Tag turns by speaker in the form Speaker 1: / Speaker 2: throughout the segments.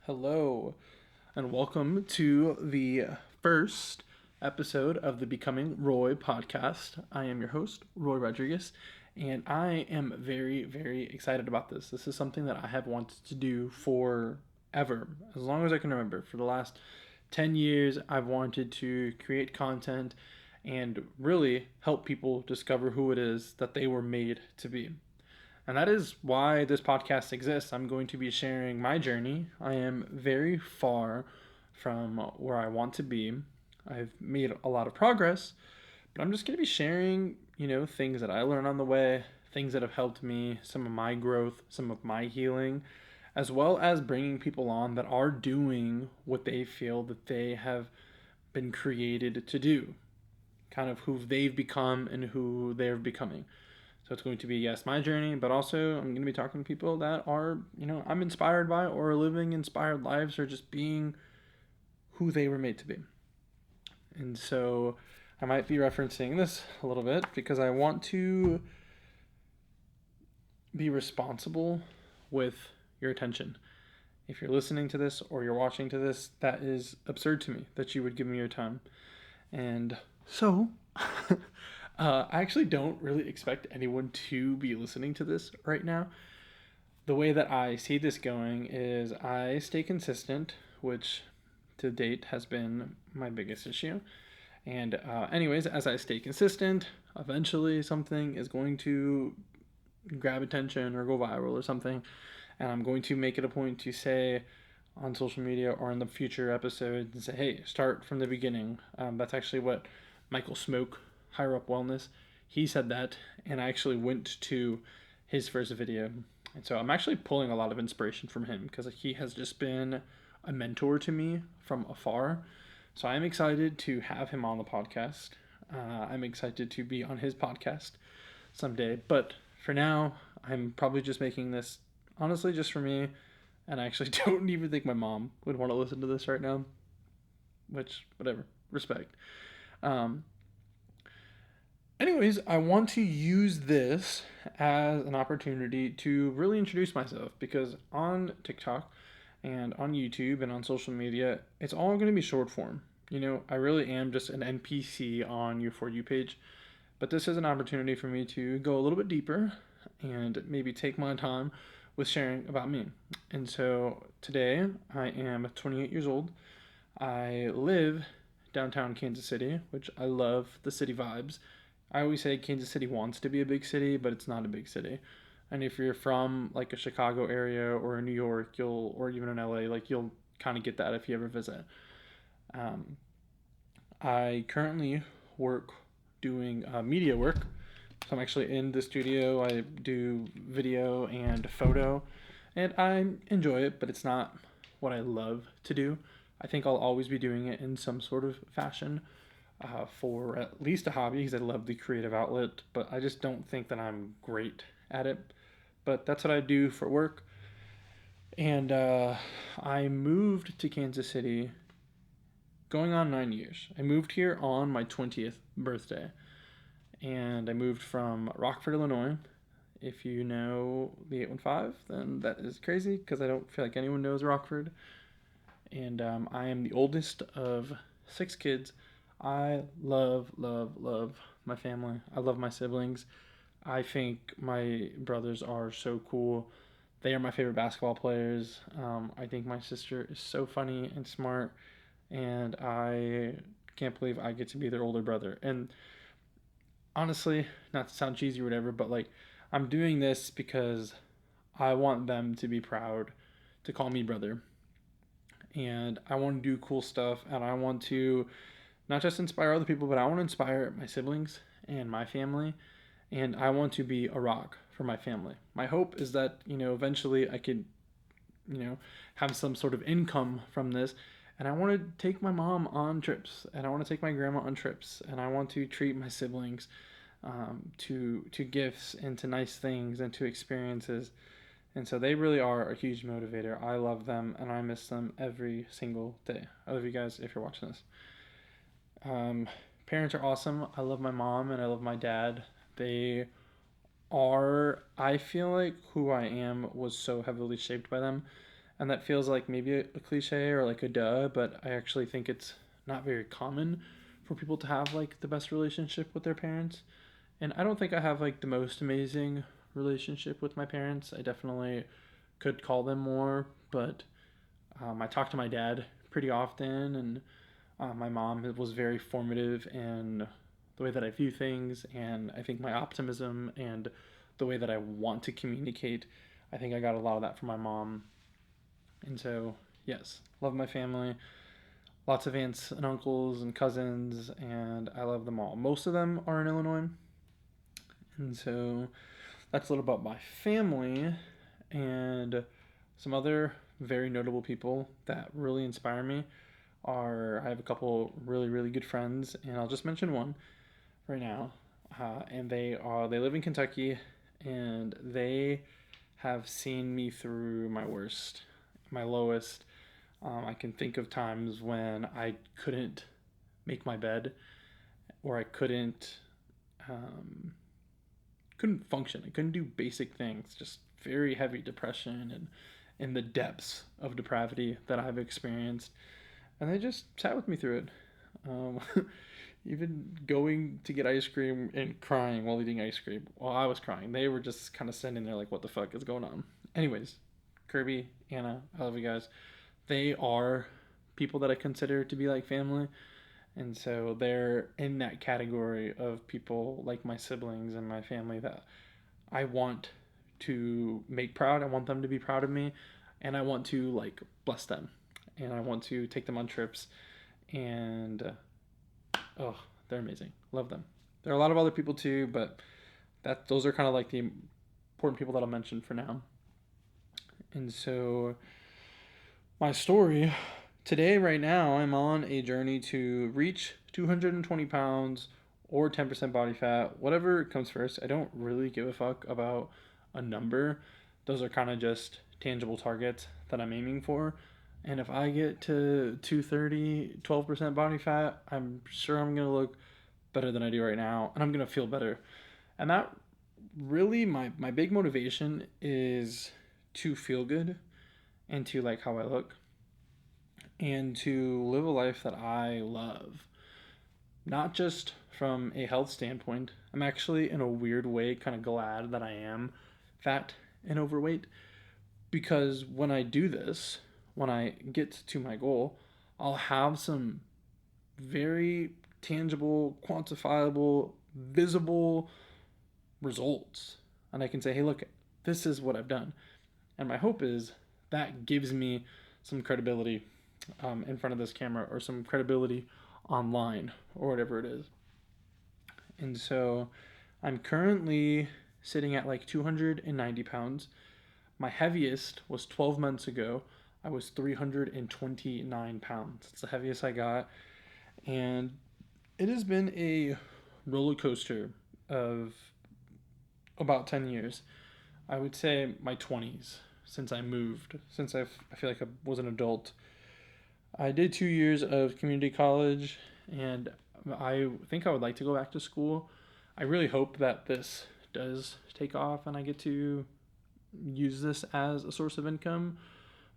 Speaker 1: Hello, and welcome to the first episode of the Becoming Roy podcast. I am your host, Roy Rodriguez, and I am very, very excited about this. This is something that I have wanted to do forever, as long as I can remember. For the last 10 years, I've wanted to create content and really help people discover who it is that they were made to be. And that is why this podcast exists. I'm going to be sharing my journey. I am very far from where I want to be. I've made a lot of progress, but I'm just going to be sharing, things that I learned on the way, things that have helped me, some of my growth, some of my healing, as well as bringing people on that are doing what they feel that they have been created to do, kind of who they've become and who they're becoming. So it's going to be, yes, my journey, but also I'm going to be talking to people that are, I'm inspired by or are living inspired lives or just being who they were made to be. And so I might be referencing this a little bit because I want to be responsible with your attention. If you're listening to this or you're watching to this, that is absurd to me that you would give me your time. And so I actually don't really expect anyone to be listening to this right now. The way that I see this going is I stay consistent, which to date has been my biggest issue. And, anyways, as I stay consistent, eventually something is going to grab attention or go viral or something. And I'm going to make it a point to say on social media or in the future episodes and say, hey, start from the beginning. That's actually what Michael Smoke, Higher Up Wellness, he said that. And I actually went to his first video. And so I'm actually pulling a lot of inspiration from him because he has just been a mentor to me from afar. So I'm excited to have him on the podcast. I'm excited to be on his podcast someday. But for now, I'm probably just making this honestly just for me. And I actually don't even think my mom would want to listen to this right now. Which, whatever, respect. Um, Anyways, I want to use this as an opportunity to really introduce myself because on TikTok and on YouTube and on social media, it's all going to be short form. I really am just an NPC on your For You page, but this is an opportunity for me to go a little bit deeper and maybe take my time with sharing about me. And so today I am 28 years old. I live downtown Kansas City, which I love the city vibes. I always say Kansas City wants to be a big city, but it's not a big city. And if you're from like a Chicago area or a New York, or even in LA, like you'll kind of get that if you ever visit. Um, I currently work doing media work. So I'm actually in the studio. I do video and photo, and I enjoy it, but it's not what I love to do. I think I'll always be doing it in some sort of fashion for at least a hobby because I love the creative outlet, but I just don't think that I'm great at it. But that's what I do for work. And I moved to Kansas City going on 9 years. I moved here on my 20th birthday. And I moved from Rockford, Illinois. If you know the 815, then that is crazy because I don't feel like anyone knows Rockford. And I am the oldest of 6 kids. I love, love, love my family. I love my siblings. I think my brothers are so cool. They are my favorite basketball players. I think my sister is so funny and smart. And I can't believe I get to be their older brother. And honestly, not to sound cheesy or whatever, but like I'm doing this because I want them to be proud to call me brother. And I want to do cool stuff and I want to not just inspire other people, but I want to inspire my siblings and my family. And I want to be a rock for my family. My hope is that, eventually I could, have some sort of income from this. And I want to take my mom on trips and I want to take my grandma on trips and I want to treat my siblings to gifts and to nice things and to experiences. And so they really are a huge motivator. I love them and I miss them every single day. I love you guys if you're watching this. Um, Parents are awesome. I love my mom and I love my dad. They are, I feel like who I am was so heavily shaped by them. And that feels like maybe a cliche or like a duh, but I actually think it's not very common for people to have like the best relationship with their parents. And I don't think I have like the most amazing relationship with my parents. I definitely could call them more, but I talk to my dad pretty often, and my mom was very formative in the way that I view things, and I think my optimism and the way that I want to communicate. I think I got a lot of that from my mom. And so, yes, love my family. Lots of aunts and uncles and cousins, and I love them all. Most of them are in Illinois. And so that's a little about my family and some other very notable people that really inspire me are I have a couple really really good friends, and I'll just mention one right now. And they live in Kentucky, and they have seen me through my worst, my lowest. I can think of times when I couldn't make my bed, or I couldn't function. I couldn't do basic things. Just very heavy depression and in the depths of depravity that I've experienced, and they just sat with me through it. Um, Even going to get ice cream and crying while eating ice cream while I was crying. They were just kind of sitting there like, what the fuck is going on? Anyways, Kirby, Anna, I love you guys. They are people that I consider to be like family. And so they're in that category of people like my siblings and my family that I want to make proud. I want them to be proud of me. And I want to like bless them. And I want to take them on trips. And oh, they're amazing. Love them. There are a lot of other people too, but those are kind of like the important people that I'll mention for now. And so my story today, right now, I'm on a journey to reach 220 pounds or 10% body fat, whatever comes first. I don't really give a fuck about a number. Those are kind of just tangible targets that I'm aiming for. And if I get to 230, 12% body fat, I'm sure I'm going to look better than I do right now, and I'm going to feel better. And that really, my big motivation is to feel good and to like how I look and to live a life that I love. Not just from a health standpoint. I'm actually, in a weird way, kind of glad that I am fat and overweight because when I do this, when I get to my goal, I'll have some very tangible, quantifiable, visible results. And I can say, hey, look, this is what I've done. And my hope is that gives me some credibility in front of this camera or some credibility online or whatever it is. And so I'm currently sitting at like 290 pounds. My heaviest was 12 months ago. I was 329 pounds. It's the heaviest I got. And it has been a roller coaster of about 10 years. I would say my 20s since I moved, since I feel like I was an adult. I did 2 years of community college, and I think I would like to go back to school. I really hope that this does take off and I get to use this as a source of income.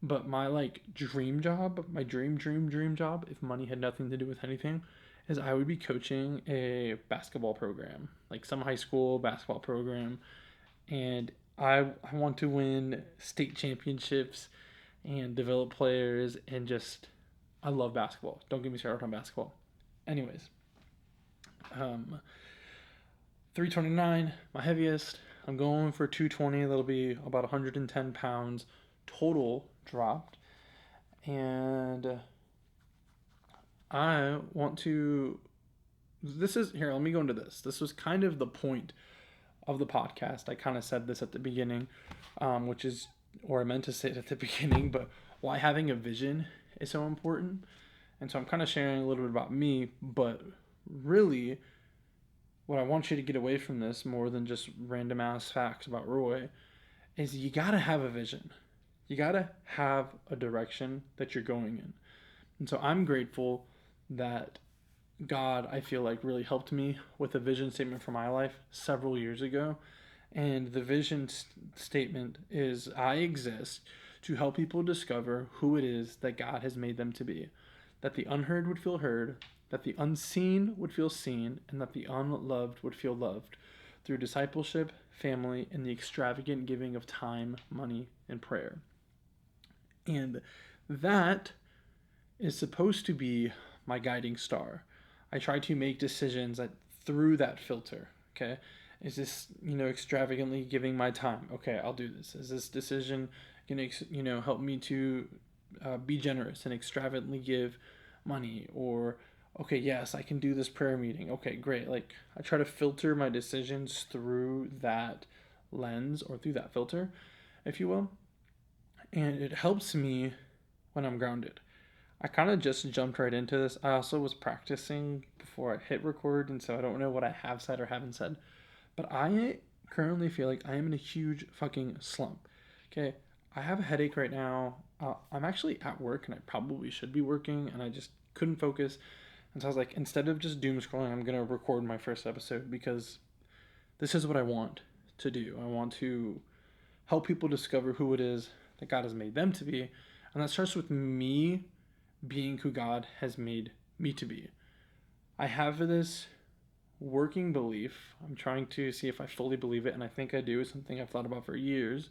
Speaker 1: But my like dream job, my dream job, if money had nothing to do with anything, is I would be coaching a basketball program, like some high school basketball program, and I want to win state championships and develop players and just I love basketball. Don't get me started on basketball. Anyways, um, 329, my heaviest. I'm going for 220. That'll be about 110 pounds total dropped. And I want to. This is here. Let me go into this. This was kind of the point of the podcast. I kind of said this at the beginning, which is, or I meant to say it at the beginning, but why having a vision is so important. And so I'm kind of sharing a little bit about me, but really, what I want you to get away from this more than just random ass facts about Roy is you gotta have a vision. You gotta have a direction that you're going in. And so I'm grateful that God, I feel like, really helped me with a vision statement for my life several years ago. And the vision statement is I exist to help people discover who it is that God has made them to be, that the unheard would feel heard, that the unseen would feel seen, and that the unloved would feel loved through discipleship, family, and the extravagant giving of time, money, and prayer. And that is supposed to be my guiding star. I try to make decisions that through that filter. Okay, is this extravagantly giving my time? Okay, I'll do this. Is this decision gonna help me to be generous and extravagantly give money? Or okay, yes, I can do this prayer meeting. Okay, great. Like I try to filter my decisions through that lens or through that filter, if you will, and it helps me when I'm grounded. I kind of just jumped right into this. I also was practicing before I hit record, and so I don't know what I have said or haven't said. But I currently feel like I am in a huge fucking slump. Okay, I have a headache right now. I'm actually at work, and I probably should be working, and I just couldn't focus. And so I was like, instead of just doom scrolling, I'm gonna record my first episode because this is what I want to do. I want to help people discover who it is that God has made them to be, and that starts with me being who God has made me to be. I have this working belief. I'm trying to see if I fully believe it, and I think I do. It's something I've thought about for years.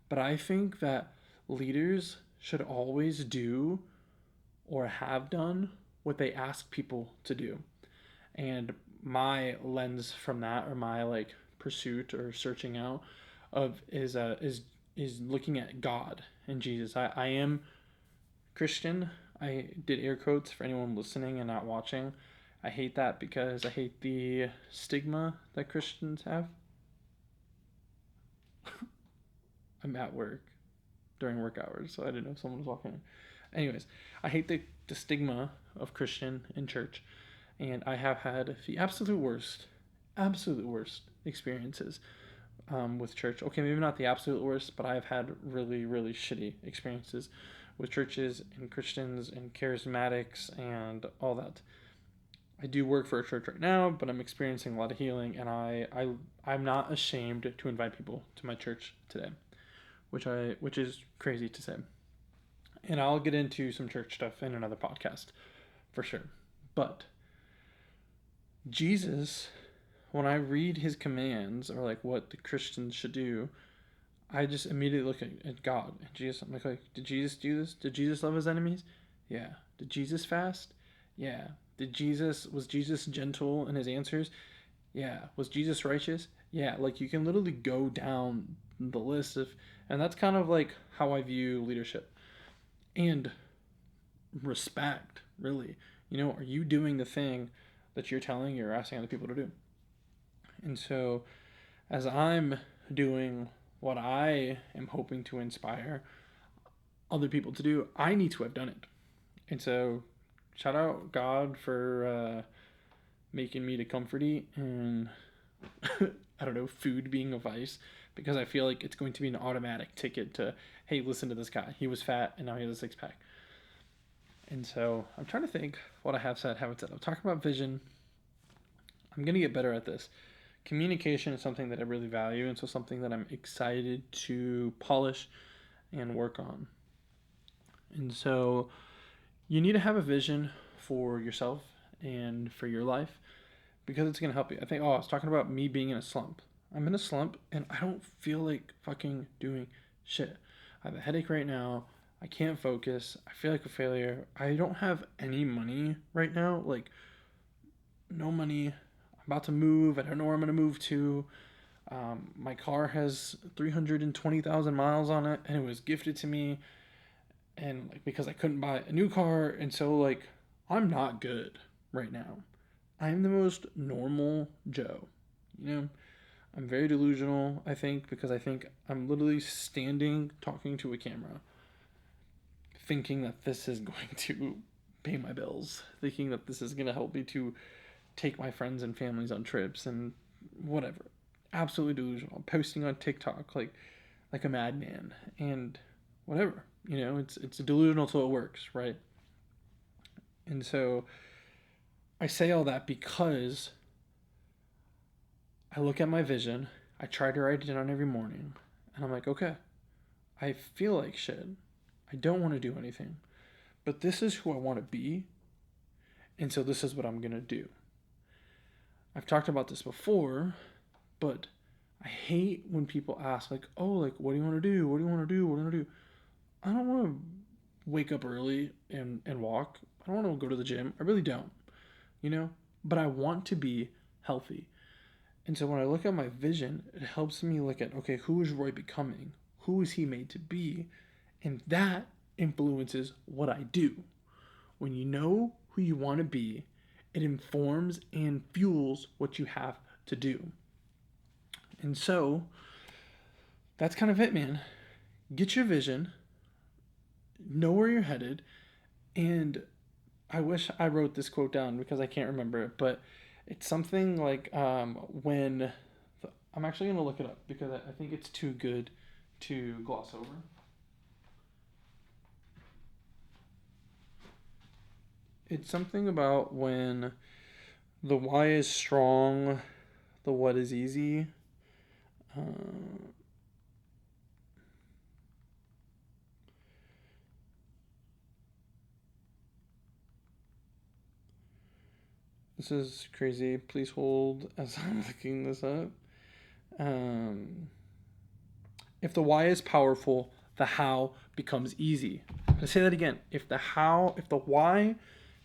Speaker 1: But I think that leaders should always do or have done what they ask people to do. And my lens from that, or my like pursuit or searching out of, is looking at God and Jesus. I am Christian. I did air quotes for anyone listening and not watching. I hate that because I hate the stigma that Christians have. I'm at work during work hours, so I didn't know if someone was walking in. Anyways, I hate the stigma of Christian in church, and I have had the absolute worst experiences with church. Okay, maybe not the absolute worst, but I've had really, really shitty experiences with churches and Christians and charismatics and all that. I do work for a church right now, but I'm experiencing a lot of healing, and I'm not ashamed to invite people to my church today, which is crazy to say. And I'll get into some church stuff in another podcast for sure. But Jesus, when I read his commands or like what the Christians should do, I just immediately look at God and Jesus. I'm like, did Jesus do this? Did Jesus love his enemies? Yeah. Did Jesus fast? Yeah. Was Jesus gentle in his answers? Yeah. Was Jesus righteous? Yeah. Like you can literally go down the list of, and that's kind of like how I view leadership and respect, really. Are you doing the thing that you're telling or asking other people to do? And so as I'm doing what I am hoping to inspire other people to do, I need to have done it. And so, shout out God for making me to comfort eat and I don't know, food being a vice, because I feel like it's going to be an automatic ticket to, hey, listen to this guy. He was fat and now he has a six pack. And so I'm trying to think what I have said, haven't said. I'm talking about vision. I'm going to get better at this. Communication is something that I really value, and so something that I'm excited to polish and work on. And so you need to have a vision for yourself and for your life because it's going to help you. I was talking about me being in a slump. I'm in a slump and I don't feel like fucking doing shit. I have a headache right now. I can't focus. I feel like a failure. I don't have any money right now. Like, no money. I'm about to move. I don't know where I'm going to move to. My car has 320,000 miles on it, and it was gifted to me, and like because I couldn't buy a new car, and so like I'm not good right now. I'm the most normal Joe, you know. I'm very delusional, I think, because I think I'm literally standing talking to a camera, thinking that this is going to pay my bills, thinking that this is going to help me to take my friends and families on trips and whatever. Absolutely delusional. Posting on TikTok like a madman and whatever. It's delusional till it works, right? And so I say all that because I look at my vision, I try to write it down every morning, and I'm like, okay, I feel like shit. I don't want to do anything. But this is who I want to be, and so this is what I'm going to do. I've talked about this before, but I hate when people ask, like, oh, like, what do you want to do? What do you want to do? What do you want to do? I don't want to wake up early and walk. I don't want to go to the gym. I really don't, you know? But I want to be healthy. And so when I look at my vision, it helps me look at, okay, who is Roy becoming? Who is he made to be? And that influences what I do. When you know who you want to be, it informs and fuels what you have to do. And so that's kind of it, man. Get your vision, know where you're headed, and I wish I wrote this quote down because I can't remember it, but it's something like when I'm actually going to look it up because I think it's too good to gloss over. It's something about when the why is strong, the what is easy. Uh, this is crazy. Please hold as I'm looking this up. Um, if the why is powerful, the how becomes easy. Let's say that again. If the why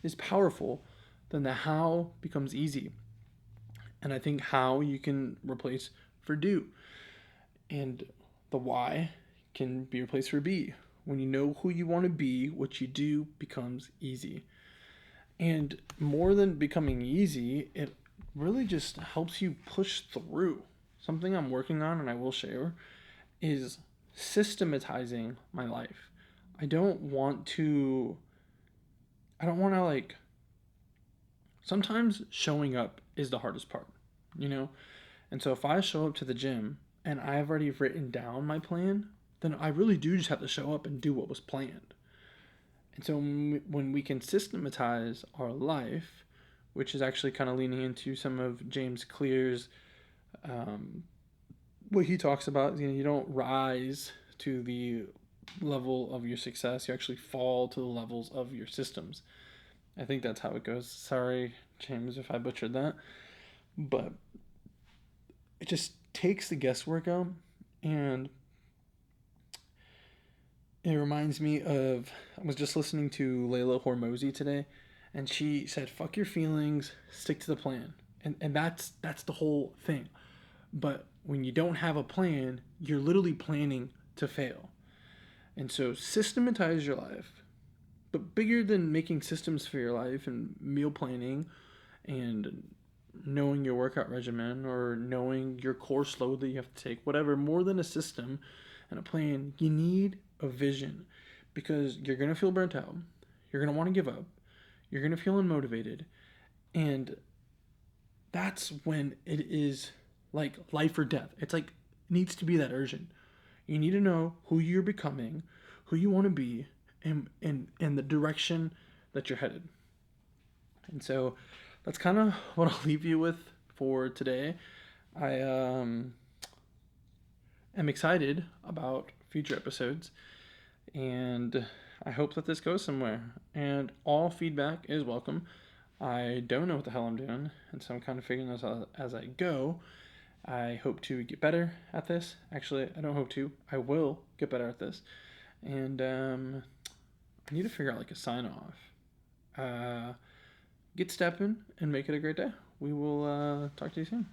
Speaker 1: is powerful, then the how becomes easy. And I think how you can replace for do. And the why can be replaced for be. When you know who you want to be, what you do becomes easy. And more than becoming easy, it really just helps you push through. Something I'm working on and I will share is systematizing my life. I don't want to I don't want to like sometimes showing up is the hardest part, you know? And so if I show up to the gym and I've already written down my plan, then I really do just have to show up and do what was planned. And so when we can systematize our life, which is actually kind of leaning into some of James Clear's um, what he talks about, you don't rise to the level of your success, you actually fall to the levels of your systems. I think that's how it goes. Sorry, James, if I butchered that. But it just takes the guesswork out, and it reminds me of I was just listening to Layla Hormozy today, and she said, "Fuck your feelings, stick to the plan," and that's the whole thing. But when you don't have a plan, you're literally planning to fail. And so systematize your life, but bigger than making systems for your life and meal planning and knowing your workout regimen or knowing your course load that you have to take, whatever, more than a system and a plan, you need a vision because you're going to feel burnt out. You're going to want to give up. You're going to feel unmotivated. And that's when it is like life or death. It's like, it needs to be that urgent. You need to know who you're becoming, who you want to be, and the direction that you're headed. And so that's kind of what I'll leave you with for today. I am excited about future episodes, and I hope that this goes somewhere. And all feedback is welcome. I don't know what the hell I'm doing, and so I'm kind of figuring this out as I go. I hope to get better at this. Actually, I don't hope to. I will get better at this. And I need to figure out like a sign off. Get stepping and make it a great day. We will talk to you soon.